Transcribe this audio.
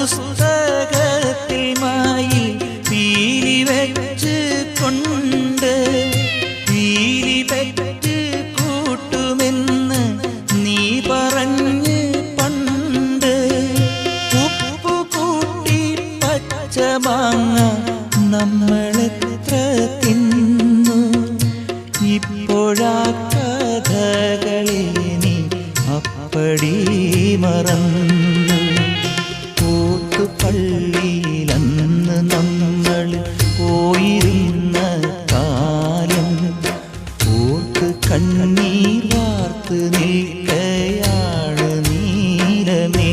പുസ്തകത്തിൽ മായി പീലി വെച്ച് കൊണ്ട് പീലി പെറ്റ് കൂട്ടുമെന്ന് നീ പറഞ്ഞ് പണ്ട് ഉപ്പു കൂട്ടി പച്ചമാങ്ങ നമ്മളെത്ര തിന്നു ഇപ്പോഴാ കഥകളെ നീ അപ്പടി മറന്നു പള്ളിയിലന്ന് നമ്മൾ പോയിരുന്ന കാലം ഓർത്ത് കണ്ണീർ വാർത്ത് നിൽക്കയാണ് നീലമേഘം.